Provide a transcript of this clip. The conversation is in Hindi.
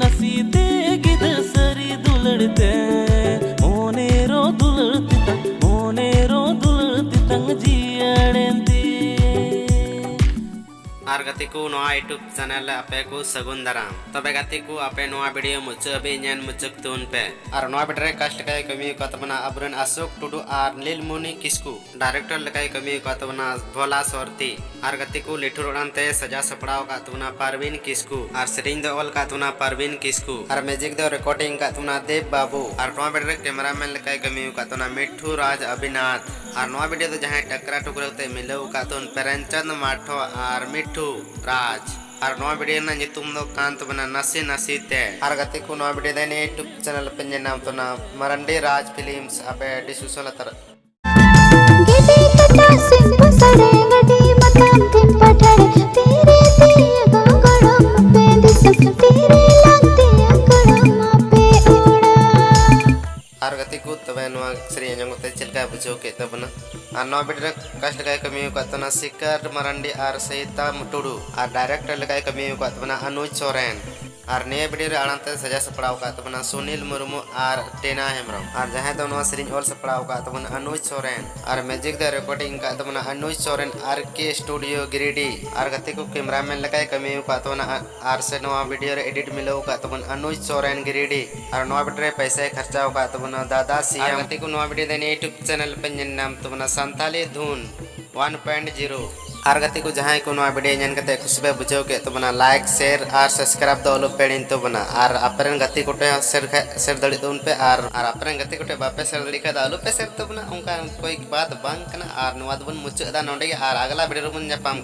नसीते गिद सरी दुलड़ते मोनेरो दुलड़ती तंग जियड़ेंती आर गति को नोआ यूट्यूब चैनल आपे को सगुन दाराम तबे गति को आपे नोआ वीडियो मुझे भी ñan मुझक तुन पे आर नोआ वीडियो कास्ट लकाय कमी कतबना अबरन अशोक टुडू आर नीलमुनि किस्कू डायरेक्टर लकाय कमी कतबना भोला सोरती आर गति को लिठुरड़ान ते सजा सपड़ाव कातुना परवीन किस्कू आर सेरिंग दो ऑल कातुना परवीन किस्कू आर म्यूजिक दो रिकॉर्डिंग कातुना देव बाबू आर नोआ वीडियो कैमरामैन लकाय कमी कतुना मिठू राज अभिनाथ आर नोआ वीडियो तो जहां टकरा टुकरा ते मिलौ कातुन पेरेंचंद माठो आर मिठू राज आर नोआ वीडियो ना नितुम दो कांत बना नसी नसी ते आर गति को नोआ वीडियो देने यूट्यूब चैनल पे नाम तो ना मरंडी राज फिल्म्स आपे डिसुसल तर गिदी कटा सिंह सड़े गडी मकान थिम पठड़े तेरे दिए गड़म पे दिसम तेरे लगते गड़म पे उड़ा आर गति को तबे नोआ श्री अंजंगते चिलका बुझो के तबना आर नोआ वीडियो कास्ट लकाय कमी कतना सिकर मरंडी आर सहिता मुटुडू आर डायरेक्टर लकाय कमी कतना अनुज सोरेन आर ने वीडियो रे आड़ाते सजा सपड़ाव कातबना सुनील मुर्मू आर टेना हेमरम आर जहां दो नोआ श्री ऑल सपड़ाव कातबना अनुज सोरेन आर म्यूजिक द रिकॉर्डिंग कातबना अनुज सोरेन आर के स्टूडियो गिरिडी आर गति को कैमरामैन लकाय कमी कातबना आर से नोआ वीडियो रे एडिट मिलो कातबना अनुज सोरेन गिरिडी आर नोआ वीडियो पैसे खर्चा कातबना दादा सीएम गति को नोआ वीडियो देने यूट्यूब चैनल पे नाम तबना संताली धुन 1.0 आर गति को जहां को नोआ वीडियो ñan कते खुशबे बुझो के तबना लाइक शेयर आर सब्सक्राइब दो लो पेडिन तबना आर अपरेन गति कोटे शेयर दड़ी दोन पे आर अपरेन गति कोटे बापे शेयर दड़ी का आलू पे शेयर तबना उनका कोई बात बांग कना आर नोआ दबन मुचदा नोंडे आर अगला वीडियो बन जापाम।